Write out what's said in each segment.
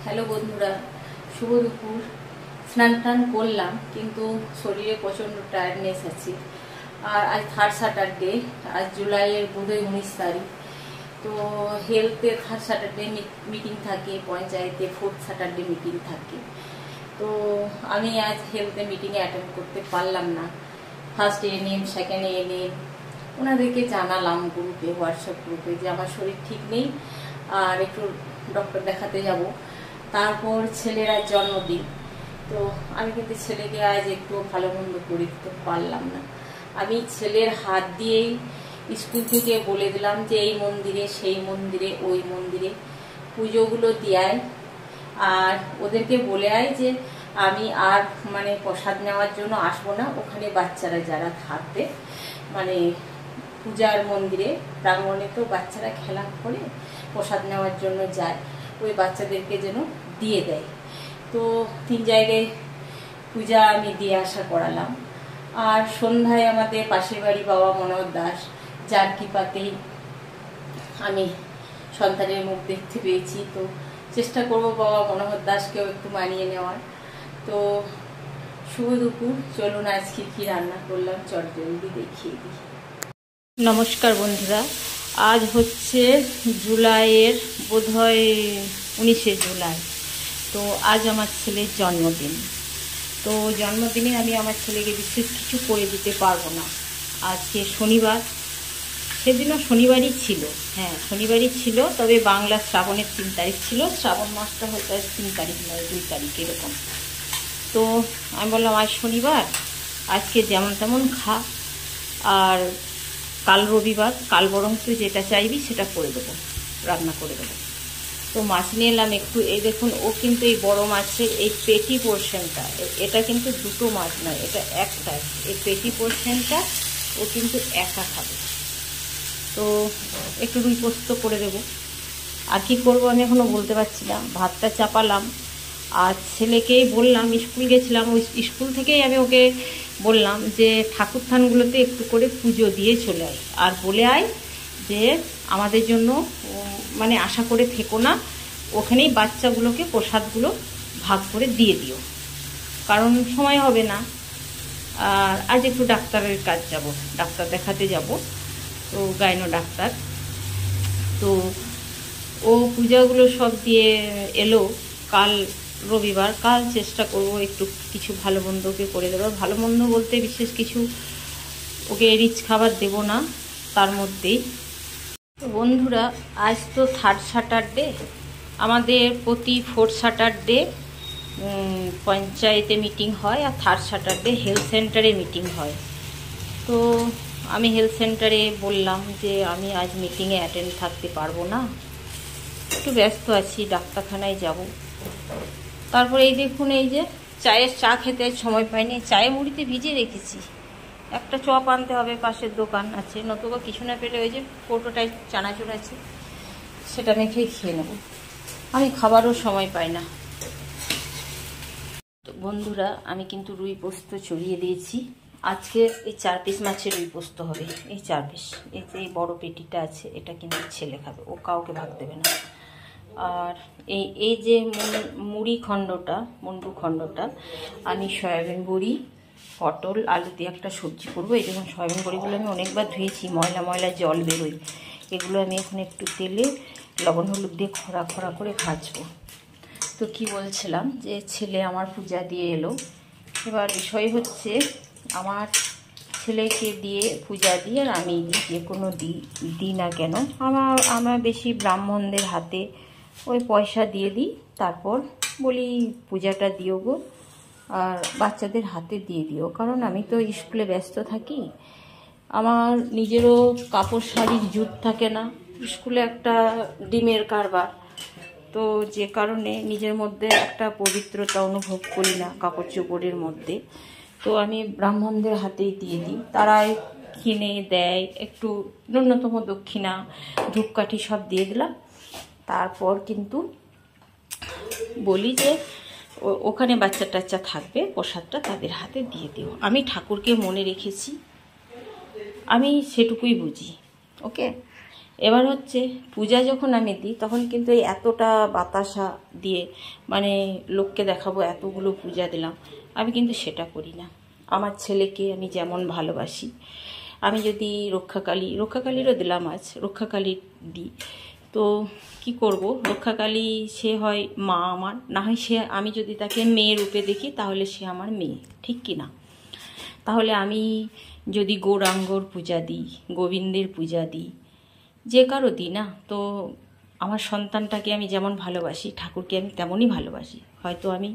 Hello বন্ধুরা, শুভ দুপুর। স্নান টান করলাম, কিন্তু শরীরে প্রচণ্ড টায়ার্ডনেস আছে। আর আজ থার্ড স্যাটারডে, আজ জুলাইয়ের বোধহয় 19 তারিখ। তো হেলথে থার্ড স্যাটারডে মিটিং থাকে, পঞ্চায়েতে ফোর্থ স্যাটারডে মিটিং থাকে। তো আমি আজ হেলথে মিটিংয়ে অ্যাটেন্ড করতে পারলাম না। ফার্স্ট এএনএম, সেকেন্ড এএনএম ওনাদেরকে জানালাম গ্রুপে, হোয়াটসঅ্যাপ গ্রুপে, যে আমার শরীর ঠিক নেই আর একটু ডক্টর দেখাতে যাব। তারপর ছেলের আজ জন্মদিন, তো আমি কিন্তু ছেলেকে আজ একটু ভালো মন্দ করে দিতে পারলাম না। আমি ছেলের হাত দিয়েই স্কুল থেকে বলে দিলাম যে এই মন্দিরে, সেই মন্দিরে, ওই মন্দিরে পুজোগুলো দিয়ায়, আর ওদেরকে বলে আয় যে আমি আর প্রসাদ নেওয়ার জন্য আসবো না। ওখানে বাচ্চারা যারা থাকবে, পূজার মন্দিরে প্রাঙ্গণে তো বাচ্চারা খেলা করে, প্রসাদ নেওয়ার জন্য যায়, ওই বাচ্চাদেরকে যেন দিয়ে দেয়। তো 3 জায়গায় পূজা আমি দিয়ে আসা করালাম। আর সন্ধ্যায় আমাদের পাশের বাড়ি বাবা মনোহর দাস, যার কৃপাতেই আমি সন্তানের মুখ দেখতে পেয়েছি। তো চেষ্টা করব বাবা মনোহর দাসকেও একটু মানিয়ে নেওয়ার। তো শুভ দুপুর, চলুন আজকে কি রান্না করলাম চটজলদি দেখিয়ে দিই। নমস্কার বন্ধুরা, আজ হচ্ছে জুলাইয়ের বোধহয় 19শে জুলাই। তো আজ আমার ছেলের জন্মদিন। তো জন্মদিনে আমি আমার ছেলেকে বিশেষ কিছু করে দিতে পারবো না। আজকে শনিবার, সেদিনও শনিবারই ছিল, হ্যাঁ শনিবারই ছিল, তবে বাংলা শ্রাবণের 3 তারিখ ছিল। শ্রাবণ মাসটা হয়তো 3 তারিখ নয়, 2 তারিখ এরকম। তো আমি বললাম আজ শনিবার, আজকে যেমন তেমন খা, আর কাল রবিবার, কাল বরং তুই যেটা চাইবি সেটা করে দেবো, রান্না করে দেবো। তো মাছ নিয়ে এলাম একটু। এই দেখুন, ও কিন্তু এই বড় মাছের এই পেটি পোর্শনটা, এটা কিন্তু দুটো মাছ নয়, এটা একটা, এই পেটি পোর্শনটা ও কিন্তু একা খাবে। তো একটু রুই পোস্ত করে দেবো। আর কি করবো আমি এখনও বলতে পারছি না। ভাতটা চাপালাম, আর ছেলেকেই বললাম, স্কুল গেছিলাম, ওই স্কুল থেকেই আমি ওকে বললাম যে ঠাকুর থানগুলোতে একটু করে পুজো দিয়ে চলে আয়, আর বলে আয় যে আমাদের জন্য আশা করে থেকো না, ওখানেই বাচ্চাগুলোকে প্রসাদগুলো ভাগ করে দিয়ে দিও, কারণ সময় হবে না। আর আজ একটু ডাক্তারের কাজ যাব, ডাক্তার দেখাতে যাব, তো গাইনো ডাক্তার। তো ও পূজাগুলো সব দিয়ে এলো। কাল রবিবার, কাল চেষ্টা করব একটু কিছু ভালো মন্দ ওকে করে দেবো। ভালো মন্দ বলতে বিশেষ কিছু ওকে রিচ খাবার দেব না তার মধ্যেই। তো বন্ধুরা, আজ তো থার্ড স্যাটারডে, আমাদের প্রতি ফোর্থ স্যাটারডে পঞ্চায়েতে মিটিং হয়, আর থার্ড স্যাটারডে হেলথ সেন্টারে মিটিং হয়। তো আমি হেলথ সেন্টারে বললাম যে আমি আজ মিটিংয়ে অ্যাটেন্ড থাকতে পারবো না, একটু ব্যস্ত আছি, ডাক্তারখানায় যাব। তারপরে এই দেখুন, এই যে চা খেতে সময় পাইনি, চায়ে মুড়িতে ভিজিয়ে রেখেছি। একটা চপ আনতে হবে, পাশের দোকান আছে, নতুবা কিছু না পেলে ওই যে কৌটোটায় চানাচুর আছে, সেটা মেখেই খেয়ে নেব। আমি খাবারও সময় পাই না। তো বন্ধুরা, আমি কিন্তু রুই পোস্ত চড়িয়ে দিয়েছি। আজকে এই 4 পিস মাছের রুই পোস্ত হবে, এই 4 পিস। এই যে এই বড়ো পেটিটা আছে, এটা কিন্তু ছেলে খাবে, ও কাউকে ভাগ দেবে না। আর এই যে মুন্ডু খণ্ডটা আমি সয়াবিন বড়ি, পটল, আলু দিয়ে একটা সবজি করবো। এই দেখুন, সয়াবিন বড়িগুলো আমি অনেকবার ধুয়েছি, ময়লা জল বেরোয়। এগুলো আমি এখন একটু তেলে লবণ হলুদ দিয়ে খরা খরা করে ভাজবো। তো কি বলছিলাম, যে ছেলে আমার পূজা দিয়ে এলো। এবার বিষয় হচ্ছে, আমার ছেলেকে দিয়ে পূজা দিয়ে, আর আমি যে কোনো দিই না কেন, আমার বেশি ব্রাহ্মণদের হাতে ওই পয়সা দিয়ে দিই, তারপর বলি পূজাটা দিও গো, আর বাচ্চাদের হাতে দিয়ে দিও, কারণ আমি তো স্কুলে ব্যস্ত থাকি, আমার নিজেরও কাপড় শাড়ির জুট থাকে না, স্কুলে একটা ডিমের কারবার, তো যে কারণে নিজের মধ্যে একটা পবিত্রতা অনুভব করি না কাপড় চোপড়ের মধ্যে। তো আমি ব্রাহ্মণদের হাতেই দিয়ে দিই, তারাই কিনে দেয়, একটু ন্যূনতম দক্ষিণা, ধূপকাঠি সব দিয়ে দিলাম। তারপর কিন্তু বলি যে ওখানে বাচ্চা টাচ্চা থাকবে, প্রসাদটা তাদের হাতে দিয়ে দিও। আমি ঠাকুরকে মনে রেখেছি, আমি সেটুকুই বুঝি। ওকে, এবার হচ্ছে পূজা যখন আমি দিই তখন কিন্তু এই এতটা বাতাসা দিয়ে মানে লোককে দেখাবো এতগুলো পূজা দিলাম, আমি কিন্তু সেটা করি না। আমার ছেলেকে আমি যেমন ভালোবাসি, আমি যদি রক্ষাকালীরও দিলাম, আজ রক্ষাকালী দিই, তো কি করব, রক্ষাকালী সে হয় মা আমার, না হয় সে, আমি যদি তাকে মেয়ে রূপে দেখি তাহলে সে আমার মেয়ে, ঠিক কি না? তাহলে আমি যদি গৌরাঙ্গর পূজা দিই, গোবিন্দের পূজা দিই, যে কারো দিই না, তো আমার সন্তানটাকে আমি যেমন ভালোবাসি, ঠাকুরকে আমি তেমনই ভালোবাসি। হয়তো আমি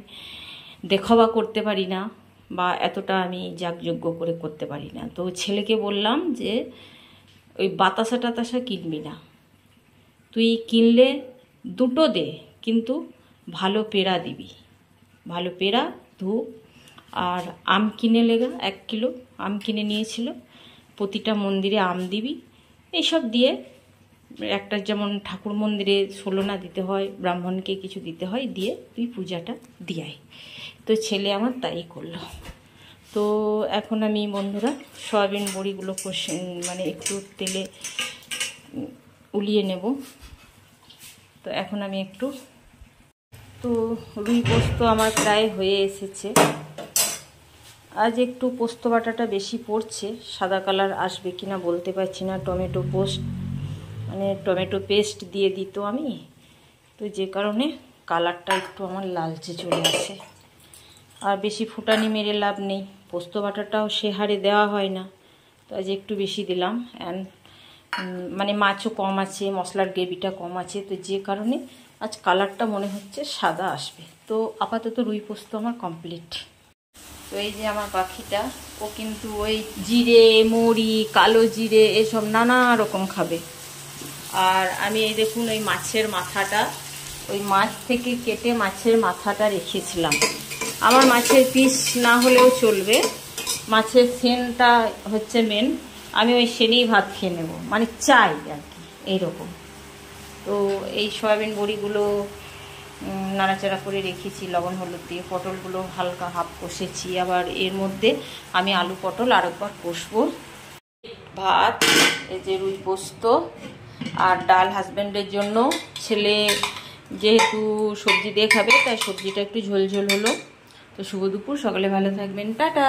দেখাবা করতে পারি না বা এতটা আমি যাগযজ্ঞ করে করতে পারি না। তো ছেলেকে বললাম যে ওই বাতাসা টাতাসা কিনবি না, তুই কিনলে দুটো দে, কিন্তু ভালো পেড়া দিবি, ভালো পেড়া, ধূপ আর আম কিনে লেগা 1 কিলো আম কিনে নিয়েছিল, প্রতিটা মন্দিরে আম দিবি, এইসব দিয়ে একটা, যেমন ঠাকুর মন্দিরে 16 দিতে হয়, ব্রাহ্মণকে কিছু দিতে হয়, দিয়ে তুই পূজাটা দিয়াই। তো ছেলে আমার তাই করলো। তো এখন আমি বন্ধুরা সয়াবিন বড়িগুলো কষে মানে একটু তেলে উলিয়ে নেব। তো এখন আমি একটু, তো রুই পোস্ত আমার প্রায় হয়ে এসেছে। আজ একটু পোস্ত বাটাটা বেশি পড়ছে, সাদা কালার আসবে কিনা বলতে পারছি না। টমেটো পেস্ট দিয়ে দিত আমি, তো যে কারণে কালারটা একটু আমার লালচে চলে আসে। আর বেশি ফুটানি মেরে লাভ নেই, পোস্ত বাটাটাও সে হারে দেওয়া হয় না, তো আজ একটু বেশি দিলাম। মানে মাছও কম আছে, মশলার গ্রেভিটা কম আছে, তো যে কারণে আজ কালারটা মনে হচ্ছে সাদা আসবে। তো আপাতত রুই পোস্ত আমার কমপ্লিট। তো এই যে আমার পাখিটা, ও কিন্তু ওই জিরে, মৌরি, কালো জিরে এসব নানা রকম খাবে। আর আমি এই দেখুন ওই মাছের মাথাটা, ওই মাছ থেকে কেটে মাছের মাথাটা রেখেছিলাম। আমার মাছের পিস না হলেও চলবে, মাছের সেনটা হচ্ছে মেন, আমি ওই সেনেই ভাত খেয়ে নেব, মানে চাই আর কি, এইরকম। তো এই সয়াবিন বড়িগুলো নাড়াচাড়া করে রেখেছি লবণ হলুদ দিয়ে, পটলগুলো হালকা হাফ কষেছি, আবার এর মধ্যে আমি আলু পটল আরেকবার কষবো। ভাত, এই যে রুই পোস্ত আর ডাল হাজব্যান্ডের জন্য, ছেলে যেহেতু সবজি দিয়ে খাবে তাই সবজিটা একটু ঝোল ঝোল হলো। তো শুভ দুপুর, সকালে ভালো থাকবেন, টাটা।